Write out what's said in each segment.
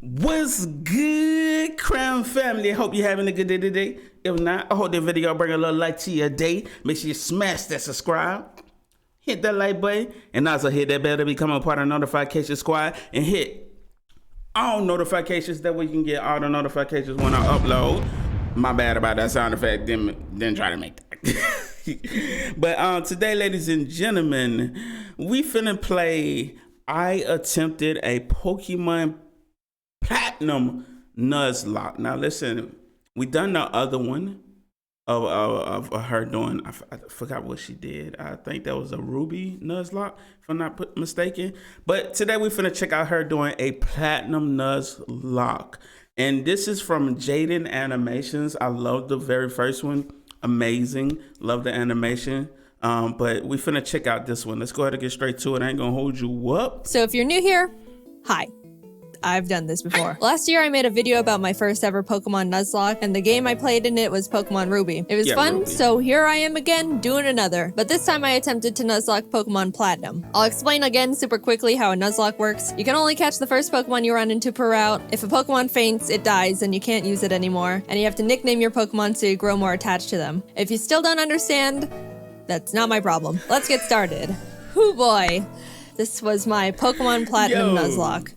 What's good, Crown family? I hope you're having a good day today. If not, I hope the video bring a little light to your day. Make sure you smash that subscribe, hit that like button, and also hit that bell to become a part of the notification squad, and hit all notifications. That way you can get all the notifications when I upload. My bad about that sound effect. Didn't try to make that. But today, ladies and gentlemen, we finna play I Attempted a Pokemon Platinum Nuzlocke. Now listen, we done the other one of her doing, I forgot what she did. I think that was a Ruby Nuzlocke, if I'm not mistaken. But today we finna check out her doing a Platinum Nuzlocke. And this is from Jaden Animations. I love the very first one. Amazing. Love the animation. But we finna check out this one. Let's go ahead and get straight to it. I ain't gonna hold you up. So if you're new here, hi. I've done this before. Last year, I made a video about my first ever Pokemon Nuzlocke, and the game I played in it was Pokemon Ruby. It was fun, Ruby. So here I am again, doing another. But this time I attempted to Nuzlocke Pokemon Platinum. I'll explain again super quickly how a Nuzlocke works. You can only catch the first Pokemon you run into per route. If a Pokemon faints, it dies, and you can't use it anymore. And you have to nickname your Pokemon so you grow more attached to them. If you still don't understand, that's not my problem. Let's get started. Hoo boy. This was my Pokemon Platinum Nuzlocke.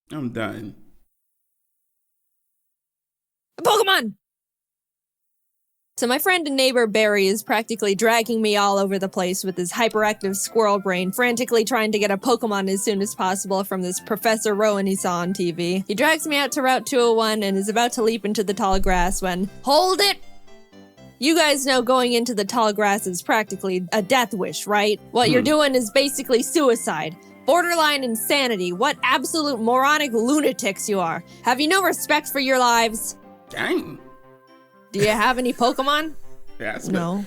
I'm done. Pokemon! So my friend and neighbor Barry is practically dragging me all over the place with his hyperactive squirrel brain, frantically trying to get a Pokemon as soon as possible from this Professor Rowan he saw on TV. He drags me out to Route 201 and is about to leap into the tall grass when, hold it! You guys know going into the tall grass is practically a death wish, right? What you're doing is basically suicide. Borderline insanity. What absolute moronic lunatics you are. Have you no respect for your lives? Dang. Do you have any Pokemon? Yes. No.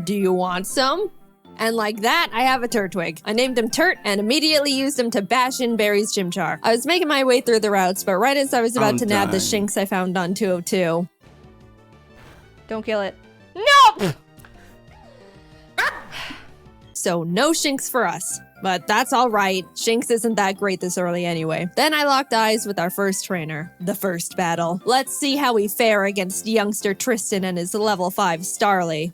Do you want some? And like that, I have a Turtwig. I named him Turt and immediately used him to bash in Barry's Chimchar. I was making my way through the routes, but right as I was about to nab the Shinx I found on 202. Don't kill it. Nope! So no Shinx for us. But that's alright, Shinx isn't that great this early anyway. Then I locked eyes with our first trainer, the first battle. Let's see how we fare against youngster Tristan and his level 5 Starly.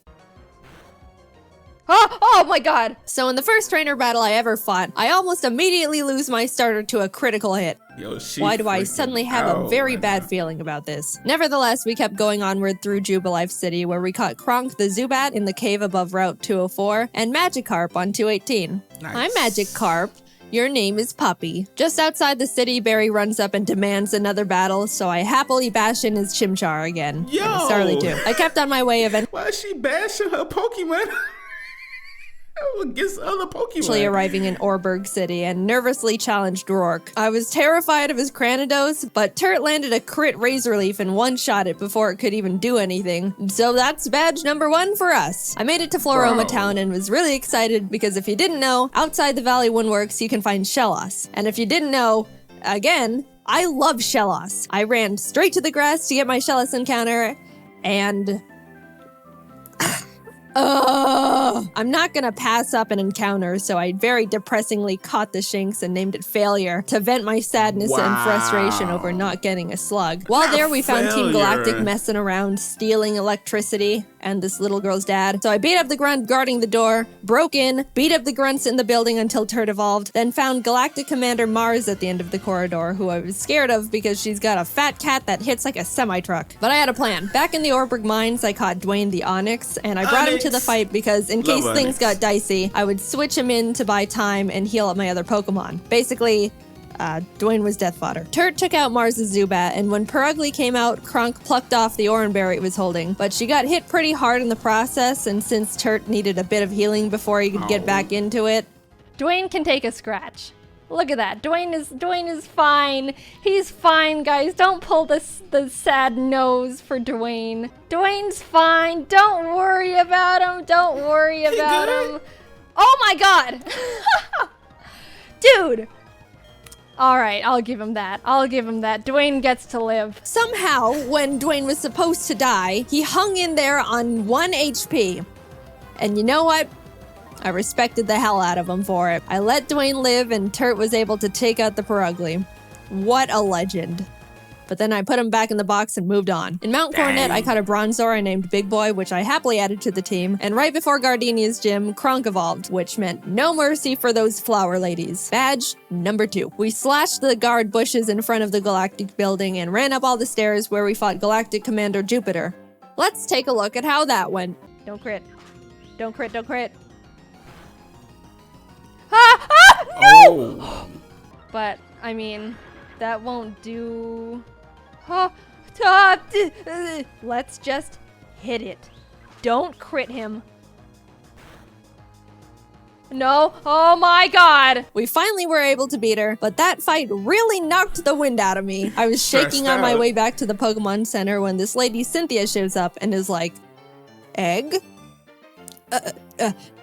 Oh my god! So in the first trainer battle I ever fought, I almost immediately lose my starter to a critical hit. Why do I suddenly have a very bad feeling about this? Nevertheless, we kept going onward through Jubilife City, where we caught Kronk the Zubat in the cave above Route 204, and Magikarp on 218. Nice. I'm Magikarp. Your name is Puppy. Just outside the city, Barry runs up and demands another battle, so I happily bash in his Chimchar again. Yo! And Starly too. I kept on my way eventually. Why is she bashing her Pokemon? Against other Pokemon. Arriving in Orberg City and nervously challenged Rourke. I was terrified of his Cranidos, but Turt landed a crit Razor Leaf and one-shot it before it could even do anything. So that's badge number 1 for us. I made it to Floroma Town and was really excited because if you didn't know, outside the Valley Windworks you can find Shellos. And if you didn't know, again, I love Shellos. I ran straight to the grass to get my Shellos encounter, and I'm not gonna pass up an encounter, so I very depressingly caught the Shinx and named it Failure to vent my sadness and frustration over not getting a slug. While there, we found Team Galactic messing around, stealing electricity, and this little girl's dad. So I beat up the grunt guarding the door, broke in, beat up the grunts in the building until Turt evolved, then found Galactic Commander Mars at the end of the corridor, who I was scared of because she's got a fat cat that hits like a semi-truck. But I had a plan. Back in the Orberg Mines, I caught Dwayne the Onyx, and I brought him to the fight because in case things got dicey, I would switch him in to buy time and heal up my other Pokemon. Basically, Dwayne was death fodder. Turt took out Mars's Zubat, and when Perugly came out, Kronk plucked off the Oranberry it was holding. But she got hit pretty hard in the process, and since Turt needed a bit of healing before he could get back into it, Dwayne can take a scratch. Look at that. Dwayne is fine. He's fine, guys. Don't pull the sad nose for Dwayne. Dwayne's fine. Don't worry about him. Don't worry about him. Oh my god! Dude! Alright, I'll give him that. Dwayne gets to live. Somehow, when Dwayne was supposed to die, he hung in there on 1 HP. And you know what? I respected the hell out of him for it. I let Dwayne live and Turt was able to take out the Perugly. What a legend. But then I put him back in the box and moved on. In Mount Coronet, I caught a Bronzor I named Big Boy, which I happily added to the team. And right before Gardenia's gym, Kronk evolved, which meant no mercy for those flower ladies. Badge number 2. We slashed the guard bushes in front of the Galactic building and ran up all the stairs where we fought Galactic Commander Jupiter. Let's take a look at how that went. Don't crit. Don't crit, don't crit. Ah! Ah! No! Oh. But, I mean, that won't do... Let's just hit it. Don't crit him. No. Oh my god. We finally were able to beat her, but that fight really knocked the wind out of me. I was shaking on my way back to the Pokemon Center when this lady Cynthia shows up and is like, egg?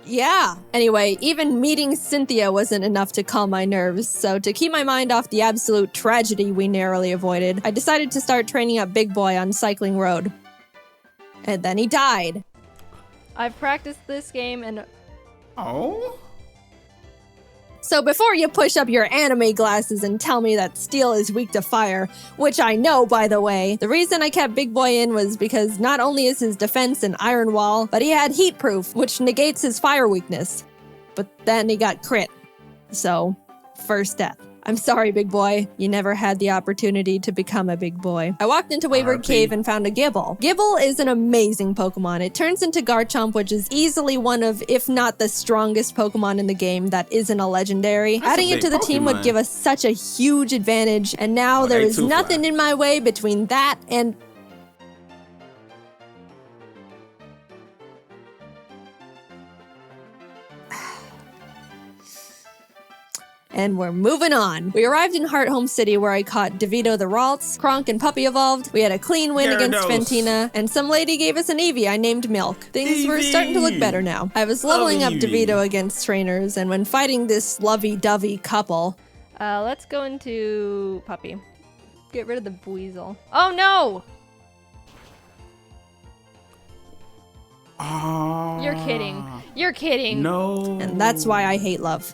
Yeah. Anyway, even meeting Cynthia wasn't enough to calm my nerves, so to keep my mind off the absolute tragedy we narrowly avoided, I decided to start training up Big Boy on Cycling Road. And then he died. I've practiced this game and... Oh? So before you push up your anime glasses and tell me that steel is weak to fire, which I know, by the way, the reason I kept Big Boy in was because not only is his defense an iron wall, but he had heat proof, which negates his fire weakness. But then he got crit. So, first death. I'm sorry, Big Boy. You never had the opportunity to become a big boy. I walked into Wayward Cave and found a Gible. Gible is an amazing Pokemon. It turns into Garchomp, which is easily one of, if not the strongest Pokemon in the game that isn't a legendary. That's Adding it to the team would give us such a huge advantage, and now there is nothing in my way between that and... And we're moving on. We arrived in Hearthome City where I caught DeVito the Ralts, Kronk and Puppy evolved. We had a clean win against Fantina, and some lady gave us an Eevee I named Milk. Things were starting to look better now. I was leveling up DeVito against trainers, and when fighting this lovey-dovey couple... let's go into Puppy. Get rid of the Buizel. Oh no! You're kidding. You're kidding. No. And that's why I hate love.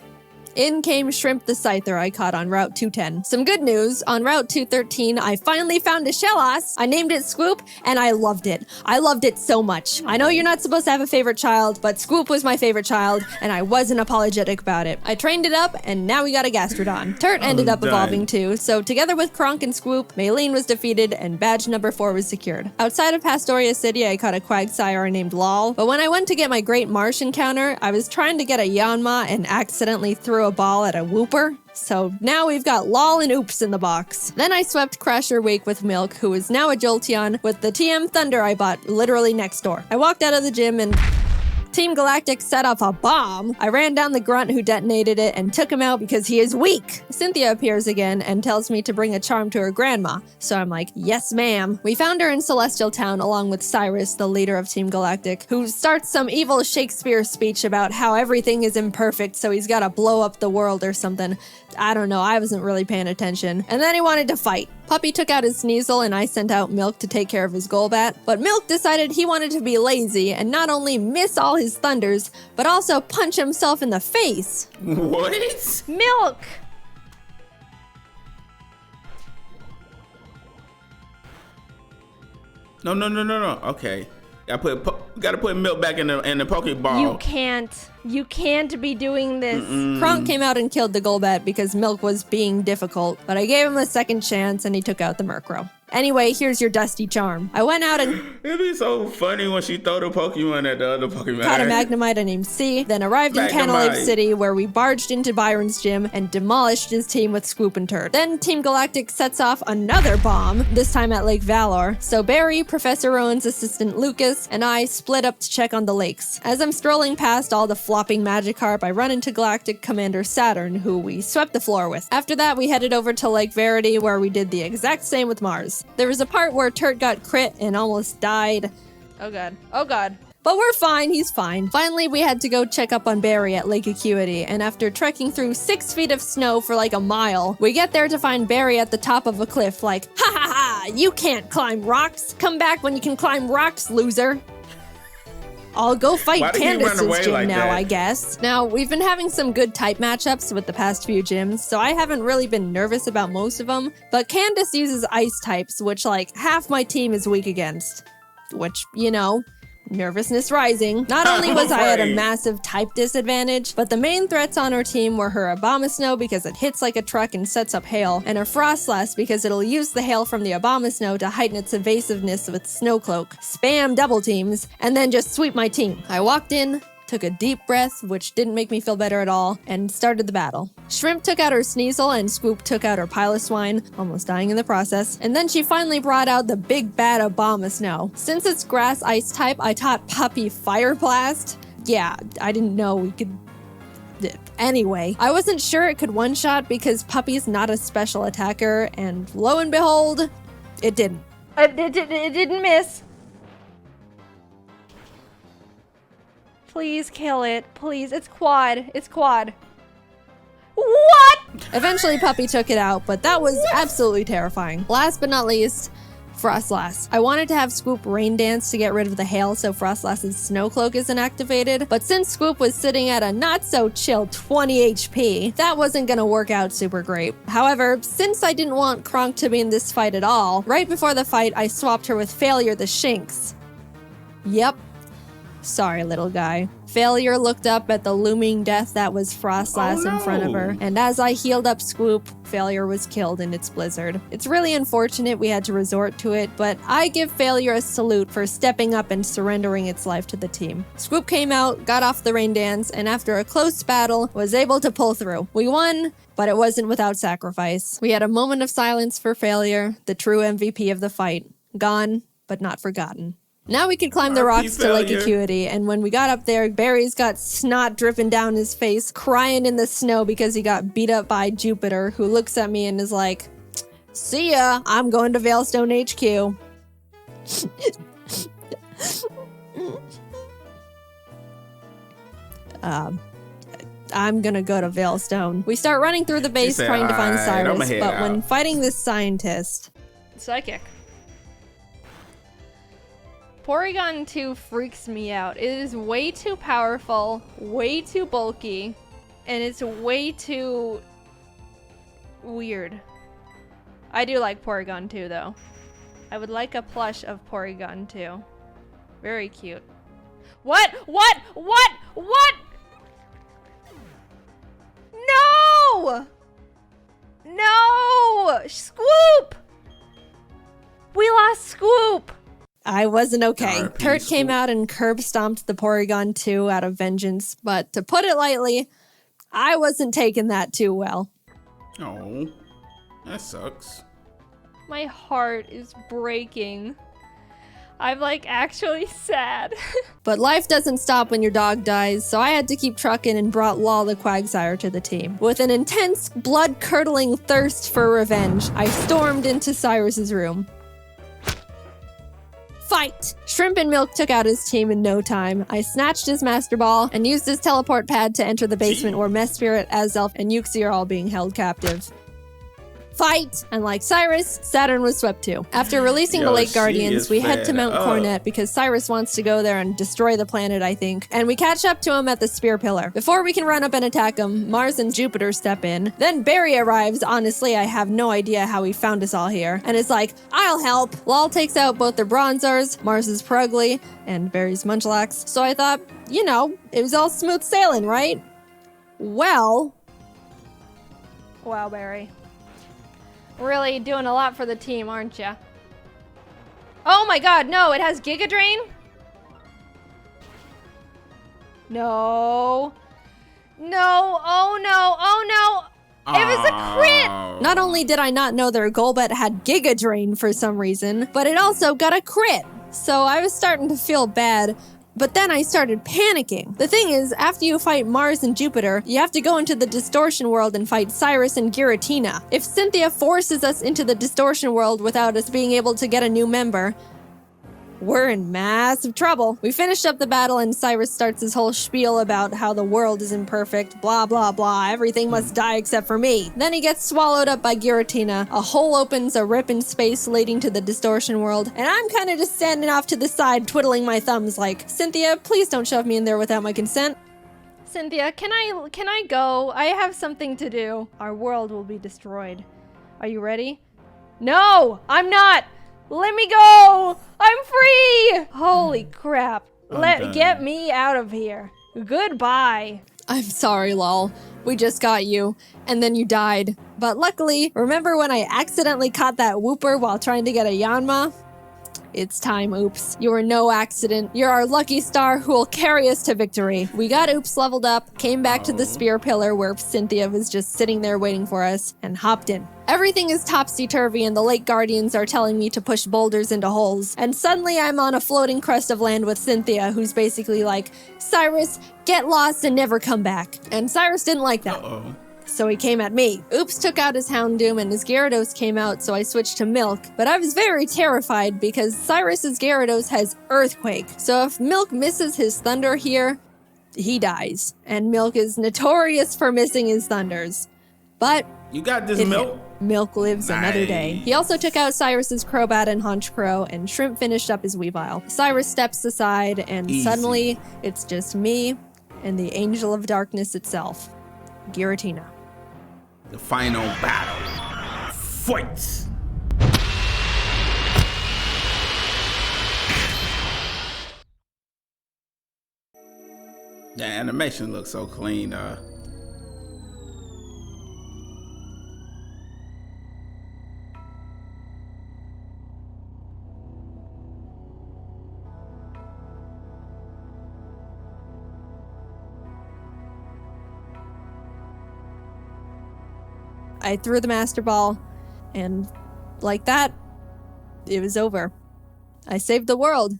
In came Shrimp the Scyther I caught on Route 210. Some good news, on Route 213, I finally found a Shellos. I named it Scoop, and I loved it. I loved it so much. I know you're not supposed to have a favorite child, but Scoop was my favorite child, and I wasn't apologetic about it. I trained it up, and now we got a Gastrodon. Turt ended up evolving too, so together with Kronk and Scoop, Maylene was defeated, and badge number 4 was secured. Outside of Pastoria City, I caught a Quagsire named Lol, but when I went to get my Great Marsh encounter, I was trying to get a Yanma and accidentally threw a ball at a Wooper. So now we've got Lol and Oops in the box. Then I swept Crasher Wake with Milk, who is now a Jolteon, with the TM Thunder I bought literally next door. I walked out of the gym and... Team Galactic set off a bomb. I ran down the grunt who detonated it and took him out because he is weak. Cynthia appears again and tells me to bring a charm to her grandma. So I'm like, yes ma'am. We found her in Celestial Town along with Cyrus, the leader of Team Galactic, who starts some evil Shakespeare speech about how everything is imperfect, so he's gotta blow up the world or something. I don't know, I wasn't really paying attention. And then he wanted to fight. Puppy took out his Sneasel and I sent out Milk to take care of his Golbat, but Milk decided he wanted to be lazy and not only miss all his thunders, but also punch himself in the face. What? Milk! No. Okay. Gotta put Milk back in the Pokeball. You can't be doing this. Kronk came out and killed the Golbat because Milk was being difficult, but I gave him a second chance and he took out the Murkrow. Anyway, here's your Dusty Charm. I went out and... It'd be so funny when she throw the Pokemon at the other Pokemon. Caught a Magnemite named C, then arrived in Canalave City where we barged into Byron's gym and demolished his team with Scoop and Turd. Then Team Galactic sets off another bomb, this time at Lake Valor. So Barry, Professor Rowan's assistant Lucas, and I split up to check on the lakes. As I'm strolling past all the flopping Magikarp, I run into Galactic Commander Saturn, who we swept the floor with. After that, we headed over to Lake Verity where we did the exact same with Mars. There was a part where Turt got crit and almost died. Oh god. Oh god. But we're fine, he's fine. Finally, we had to go check up on Barry at Lake Acuity, and after trekking through 6 feet of snow for like a mile, we get there to find Barry at the top of a cliff like, ha ha ha, you can't climb rocks. Come back when you can climb rocks, loser. I'll go fight Why did he run Candace's away gym like now, that? I guess. Now, we've been having some good type matchups with the past few gyms, so I haven't really been nervous about most of them, but Candace uses ice types, which like half my team is weak against. Which, you know, nervousness rising. Not only was I at a Right. massive type disadvantage, but the main threats on our team were her Abomasnow because it hits like a truck and sets up hail, and her Frostlass because it'll use the hail from the Abomasnow to heighten its evasiveness with Snow Cloak, spam double teams, and then just sweep my team. I walked in, took a deep breath, which didn't make me feel better at all, and started the battle. Shrimp took out her Sneasel, and Swoop took out her Piloswine, almost dying in the process. And then she finally brought out the big bad Abomasnow. Since it's Grass Ice type, I taught Puppy Fire Blast. Yeah, I didn't know we could... Anyway, I wasn't sure it could one-shot because Puppy's not a special attacker, and lo and behold, it didn't. It didn't miss. Please kill it. Please. It's quad. It's quad. What? Eventually, Puppy took it out, but that was absolutely terrifying. Last but not least, Frostlass. I wanted to have Swoop Rain Dance to get rid of the hail so Frostlass's Snow Cloak isn't activated, but since Swoop was sitting at a not-so-chill 20 HP, that wasn't gonna work out super great. However, since I didn't want Kronk to be in this fight at all, right before the fight, I swapped her with Failure the Shinx. Yep. Sorry, little guy. Failure looked up at the looming death that was Frostlass in front of her, and as I healed up Swoop, Failure was killed in its blizzard. It's really unfortunate we had to resort to it, but I give Failure a salute for stepping up and surrendering its life to the team. Swoop came out, got off the rain dance, and after a close battle, was able to pull through. We won, but it wasn't without sacrifice. We had a moment of silence for Failure, the true MVP of the fight. Gone, but not forgotten. Now we could climb the RP rocks to Lake Failure. Acuity, and when we got up there, Barry's got snot dripping down his face, crying in the snow because he got beat up by Jupiter, who looks at me and is like, "See ya, I'm going to Veilstone HQ." I'm gonna go to Veilstone. We start running through the base said, trying to find "Alright, I'ma Cyrus, head but out." when fighting this scientist, Psychic. Porygon 2 freaks me out. It is way too powerful, way too bulky, and it's way too weird. I do like Porygon 2 though. I would like a plush of Porygon 2. Very cute. What? What? What? What? No! No! Scoop! We lost Scoop! I wasn't okay. RP Kurt came Swoop. out and curb stomped the Porygon 2 out of vengeance, but to put it lightly, I wasn't taking that too well. Oh, that sucks. My heart is breaking. I'm like actually sad. But life doesn't stop when your dog dies, so I had to keep trucking and brought Law the Quagsire to the team. With an intense, blood-curdling thirst for revenge, I stormed into Cyrus's room. Fight! Shrimp and Milk took out his team in no time. I snatched his Master Ball and used his teleport pad to enter the basement where Mess Spirit, Azelf, and Uxie are all being held captive. Fight! And like Cyrus, Saturn was swept too. After releasing the Yo, Lake she Guardians, is we head to fed Mount up. Coronet because Cyrus wants to go there and destroy the planet, I think. And we catch up to him at the Spear Pillar. Before we can run up and attack him, Mars and Jupiter step in. Then Barry arrives. Honestly, I have no idea how he found us all here. And is like, "I'll help." Lal takes out both the Bronzors, Mars's Prugly, and Barry's Munchlax. So I thought, you know, it was all smooth sailing, right? Well, Wow, Barry. Really doing a lot for the team, aren't ya? Oh my god, no, it has Giga Drain? No. No, oh no, oh no. It was a crit! not only did I not know their Golbat had Giga Drain for some reason, but it also got a crit. So I was starting to feel bad, but then I started panicking. The thing is, after you fight Mars and Jupiter, you have to go into the Distortion World and fight Cyrus and Giratina. If Cynthia forces us into the Distortion World without us being able to get a new member, we're in massive trouble. We finished up the battle and Cyrus starts his whole spiel about how the world isn't perfect, blah blah blah, everything must die except for me. Then he gets swallowed up by Giratina, a hole opens, a rip in space leading to the distortion world, and I'm kind of just standing off to the side twiddling my thumbs like, Cynthia, please don't shove me in there without my consent. Cynthia, can I go? I have something to do. Our world will be destroyed. Are you ready? No, I'm not. Let me go. I'm free. Holy crap. Get me out of here. Goodbye. I'm sorry, lol. We just got you, and then you died. But luckily, remember when I accidentally caught that whooper while trying to get a Yanma? It's time, Oops. You are no accident. You're our lucky star who will carry us to victory. We got Oops leveled up, came back to the spear pillar where Cynthia was just sitting there waiting for us, and hopped in. Everything is topsy-turvy and the lake guardians are telling me to push boulders into holes. And suddenly I'm on a floating crest of land with Cynthia, who's basically like, Cyrus, get lost and never come back. And Cyrus didn't like that. So he came at me. Oops took out his Houndoom and his Gyarados came out, so I switched to Milk. But I was very terrified because Cyrus's Gyarados has Earthquake. So if Milk misses his Thunder here, he dies. And Milk is notorious for missing his Thunders. But you got this, Milk. Milk lives another day. He also took out Cyrus's Crobat and Honchkrow, and Shrimp finished up his Weavile. Cyrus steps aside, and suddenly it's just me and the Angel of Darkness itself, Giratina. The final battle. Fight! The animation looks so clean, I threw the Master Ball, and like that, it was over. I saved the world.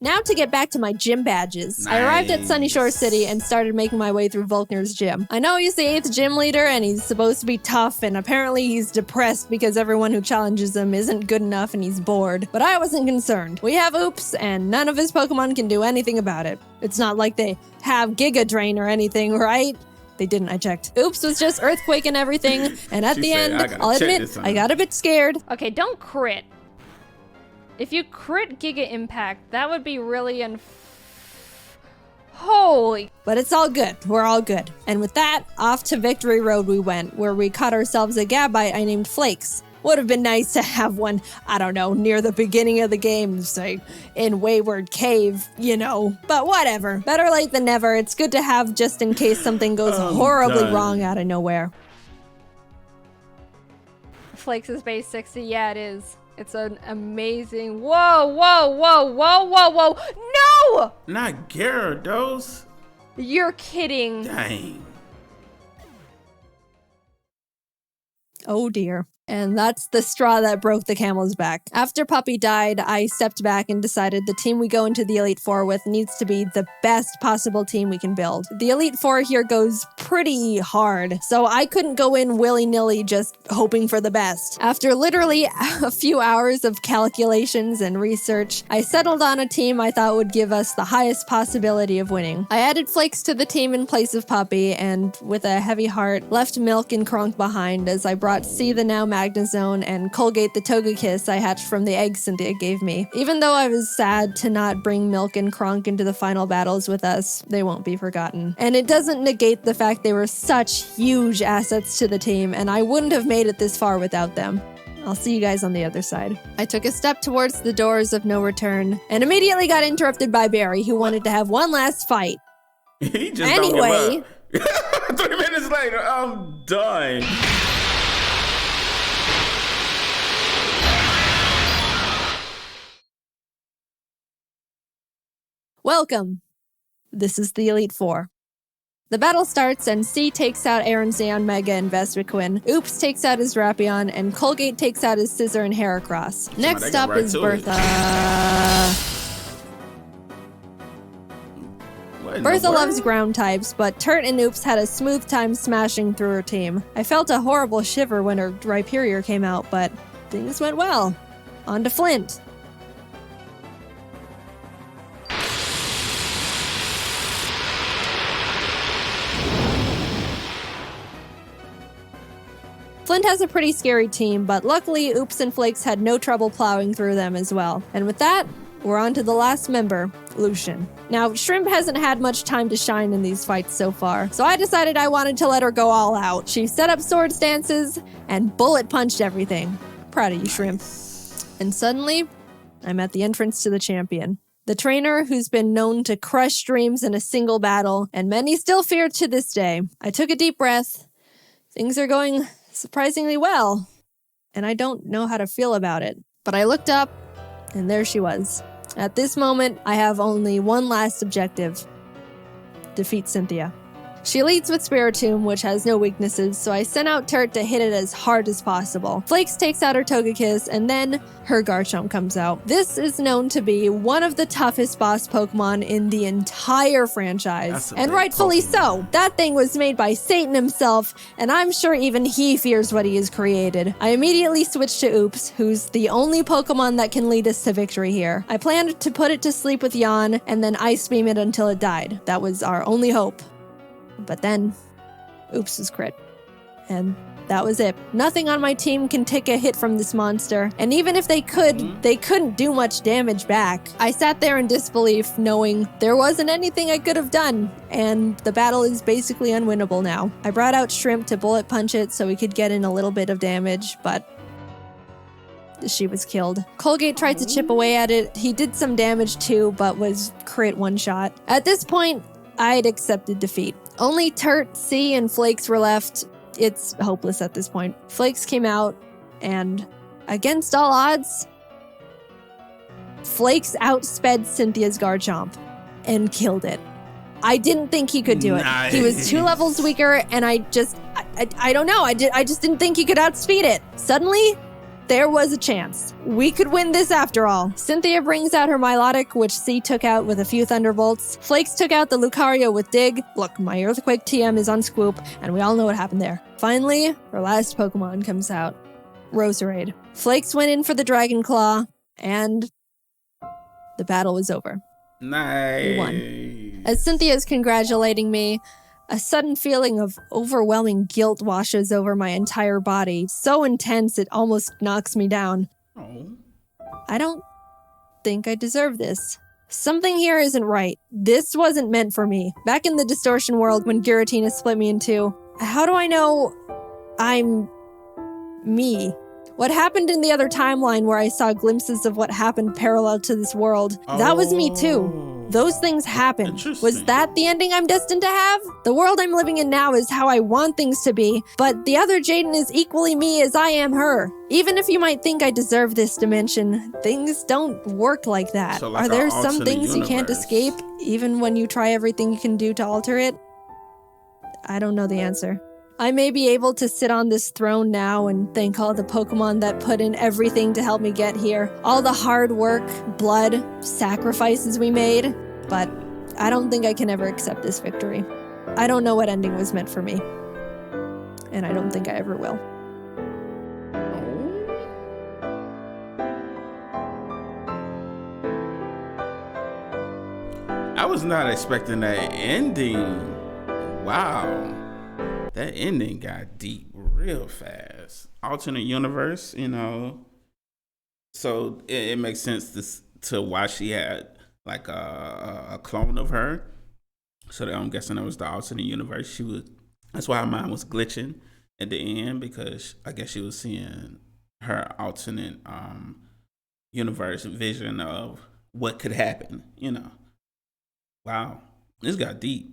Now to get back to my gym badges. I arrived at Sunyshore City and started making my way through Volkner's gym. I know he's the 8th gym leader and he's supposed to be tough, and apparently he's depressed because everyone who challenges him isn't good enough and he's bored. But I wasn't concerned. We have Oops and none of his Pokemon can do anything about it. It's not like they have Giga Drain or anything, right? They didn't, I checked. Oops was just Earthquake and everything, and at the end, I'll admit, I got a bit scared. Okay, don't crit. If you crit Giga Impact, that would be really holy. But it's all good. We're all good. And with that, off to Victory Road we went, where we caught ourselves a Gabite I named Flakes. Would have been nice to have one, I don't know, near the beginning of the game, say, in Wayward Cave, you know. But whatever. Better late than never. It's good to have just in case something goes horribly wrong out of nowhere. Flakes is base 60. Yeah, it is. It's an amazing... Whoa, whoa, whoa, whoa, whoa, whoa. No! Not Gyarados. You're kidding. Dang. Oh dear. And that's the straw that broke the camel's back. After Puppy died, I stepped back and decided the team we go into the Elite Four with needs to be the best possible team we can build. The Elite Four here goes pretty hard, so I couldn't go in willy-nilly just hoping for the best. After literally a few hours of calculations and research, I settled on a team I thought would give us the highest possibility of winning. I added Flakes to the team in place of Puppy, and with a heavy heart, left Milk and Kronk behind as I brought C the now Magnezone and Colgate the Togekiss I hatched from the eggs Cynthia gave me. Even though I was sad to not bring Milk and Kronk into the final battles with us, they won't be forgotten. And it doesn't negate the fact they were such huge assets to the team, and I wouldn't have made it this far without them. I'll see you guys on the other side. I took a step towards the doors of no return, and immediately got interrupted by Barry, who wanted to have one last fight. He just Anyway. 3 minutes later, I'm done. Welcome. This is the Elite Four. The battle starts and C takes out Aronzeon, Mega, and Vespiquen. Oops takes out his Drapion, and Colgate takes out his Scizor and Heracross. Next up is Bertha. Bertha loves ground types, but Turt and Oops had a smooth time smashing through her team. I felt a horrible shiver when her Rhyperior came out, but things went well. On to Flint. Flint has a pretty scary team, but luckily Oops and Flakes had no trouble plowing through them as well. And with that, we're on to the last member, Lucian. Now, Shrimp hasn't had much time to shine in these fights so far, so I decided I wanted to let her go all out. She set up sword stances and bullet punched everything. Proud of you, Shrimp. And suddenly, I'm at the entrance to the champion. The trainer who's been known to crush dreams in a single battle, and many still fear to this day. I took a deep breath. Things are going surprisingly well, and I don't know how to feel about it. But I looked up, and there she was. At this moment, I have only one last objective: defeat Cynthia. She leads with Spiritomb, which has no weaknesses, so I sent out Turt to hit it as hard as possible. Flakes takes out her Togekiss, and then her Garchomp comes out. This is known to be one of the toughest boss Pokemon in the entire franchise, and rightfully so. That thing was made by Satan himself, and I'm sure even he fears what he has created. I immediately switched to Oops, who's the only Pokemon that can lead us to victory here. I planned to put it to sleep with Yawn, and then Ice Beam it until it died. That was our only hope. But then, Oops was crit. And that was it. Nothing on my team can take a hit from this monster. And even if they could, they couldn't do much damage back. I sat there in disbelief, knowing there wasn't anything I could have done. And the battle is basically unwinnable now. I brought out Shrimp to bullet punch it so we could get in a little bit of damage, but she was killed. Colgate tried to chip away at it. He did some damage too, but was crit one shot. At this point, I'd accepted defeat. Only Turt, C, and Flakes were left. It's hopeless at this point. Flakes came out, and against all odds, Flakes outsped Cynthia's Garchomp and killed it. I didn't think he could do it. Nice. He was 2 levels weaker, and I don't know. I just didn't think he could outspeed it. Suddenly, there was a chance. We could win this after all. Cynthia brings out her Milotic, which C took out with a few Thunderbolts. Flakes took out the Lucario with Dig. Look, my Earthquake TM is on Swoop, and we all know what happened there. Finally, her last Pokemon comes out, Roserade. Flakes went in for the Dragon Claw, and the battle was over. Nice. We won. As Cynthia's congratulating me, a sudden feeling of overwhelming guilt washes over my entire body, so intense it almost knocks me down. Oh. I don't think I deserve this. Something here isn't right. This wasn't meant for me. Back in the distortion world when Giratina split me in two, how do I know I'm me? What happened in the other timeline where I saw glimpses of what happened parallel to this world, that was me too. Those things happened. Was that the ending I'm destined to have? The world I'm living in now is how I want things to be, but the other Jaden is equally me as I am her. Even if you might think I deserve this dimension, things don't work like that. So like Are there our some alternate things you can't universe. escape, even when you try everything you can do to alter it? I don't know the answer. I may be able to sit on this throne now and thank all the Pokemon that put in everything to help me get here. All the hard work, blood, sacrifices we made. But I don't think I can ever accept this victory. I don't know what ending was meant for me. And I don't think I ever will. I was not expecting that ending. Wow. That ending got deep real fast. Alternate universe, you know. So it makes sense to why she had like a clone of her. So I'm guessing that was the alternate universe. That's why her mind was glitching at the end, because I guess she was seeing her alternate universe vision of what could happen, you know. Wow. This got deep.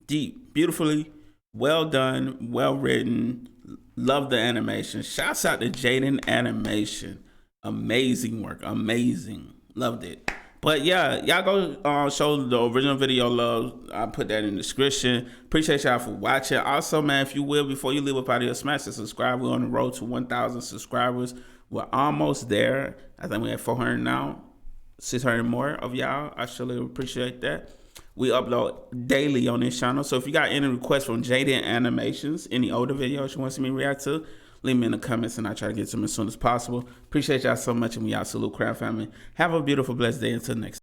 Deep. Beautifully. Well done, well written. Love the animation. Shouts out to Jaden Animation. Amazing work. Amazing. Loved it. But yeah, y'all go show the original video love. I put that in the description. Appreciate y'all for watching. Also, man, if you will, before you leave up out of here, smash the subscribe. We're on the road to 1,000 subscribers. We're almost there. I think we're at 400 now. 600 more of y'all. I surely appreciate that. We upload daily on this channel. So if you got any requests from Jaden Animations, any older videos you want to see me react to, leave me in the comments and I'll try to get to them as soon as possible. Appreciate y'all so much, and we out. Salute, Crown Family. Have a beautiful, blessed day. Until next time.